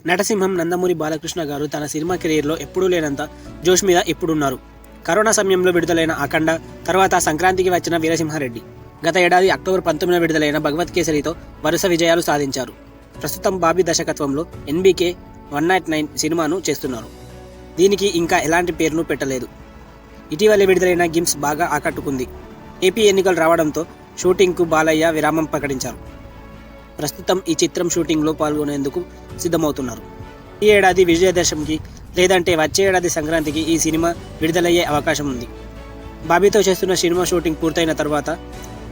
నటసింహం నందమూరి బాలకృష్ణ గారు తన సినిమా కెరీర్లో ఎప్పుడూ లేనంత జోష్ మీద ఇప్పుడున్నారు. కరోనా సమయంలో విడుదలైన అఖండ, తర్వాత సంక్రాంతికి వచ్చిన వీరసింహారెడ్డి, గత ఏడాది అక్టోబర్ 19న విడుదలైన భగవత్ కేసరితో వరుస విజయాలు సాధించారు. ప్రస్తుతం బాబీ దర్శకత్వంలో ఎన్బీకే 109 సినిమాను చేస్తున్నారు. దీనికి ఇంకా ఎలాంటి పేరును పెట్టలేదు. ఇటీవలే విడుదలైన గిమ్స్ బాగా ఆకట్టుకుంది. ఏపీ ఎన్నికలు రావడంతో షూటింగ్కు బాలయ్య విరామం ప్రకటించారు. ప్రస్తుతం ఈ చిత్రం షూటింగ్లో పాల్గొనేందుకు సిద్ధమవుతున్నారు. ఈ ఏడాది విజయదశమికి లేదంటే వచ్చే ఏడాది సంక్రాంతికి ఈ సినిమా విడుదలయ్యే అవకాశం ఉంది. బాబీతో చేస్తున్న సినిమా షూటింగ్ పూర్తయిన తర్వాత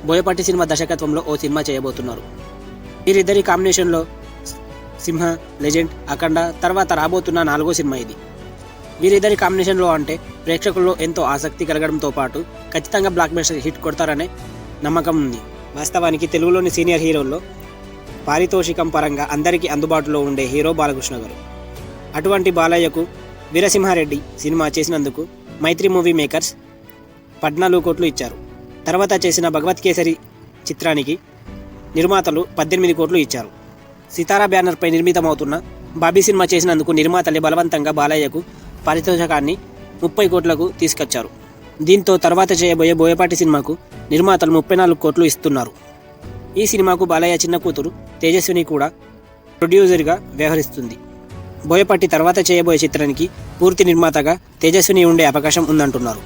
బోయపాటి సినిమా దర్శకత్వంలో ఓ సినిమా చేయబోతున్నారు. వీరిద్దరి కాంబినేషన్లో సింహ, లెజెండ్, అఖండ తర్వాత రాబోతున్న 4వ సినిమా ఇది. వీరిద్దరి కాంబినేషన్లో అంటే ప్రేక్షకుల్లో ఎంతో ఆసక్తి కలగడంతో పాటు ఖచ్చితంగా బ్లాక్ బస్టర్ హిట్ కొడతారనే నమ్మకం ఉంది. వాస్తవానికి తెలుగులోని సీనియర్ హీరోల్లో పారితోషికం పరంగా అందరికీ అందుబాటులో ఉండే హీరో బాలకృష్ణ గారు. అటువంటి బాలయ్యకు వీరసింహారెడ్డి సినిమా చేసినందుకు మైత్రి మూవీ మేకర్స్ 14 కోట్లు ఇచ్చారు. తర్వాత చేసిన భగవత్ కేసరి చిత్రానికి నిర్మాతలు 18 కోట్లు ఇచ్చారు. సితారా బ్యానర్పై నిర్మితమవుతున్న బాబీ సినిమా చేసినందుకు నిర్మాతలే బలవంతంగా బాలయ్యకు పారితోషికాన్ని 30 కోట్లకు తీసుకొచ్చారు. దీంతో తర్వాత చేయబోయే బోయపాటి సినిమాకు నిర్మాతలు 34 కోట్లు ఇస్తున్నారు. ఈ సినిమాకు బాలయ్య చిన్న కూతురు తేజస్విని కూడా ప్రొడ్యూసర్గా వ్యవహరిస్తుంది. బోయపాటి తర్వాత చేయబోయే చిత్రానికి పూర్తి నిర్మాతగా తేజస్విని ఉండే అవకాశం ఉందంటున్నారు.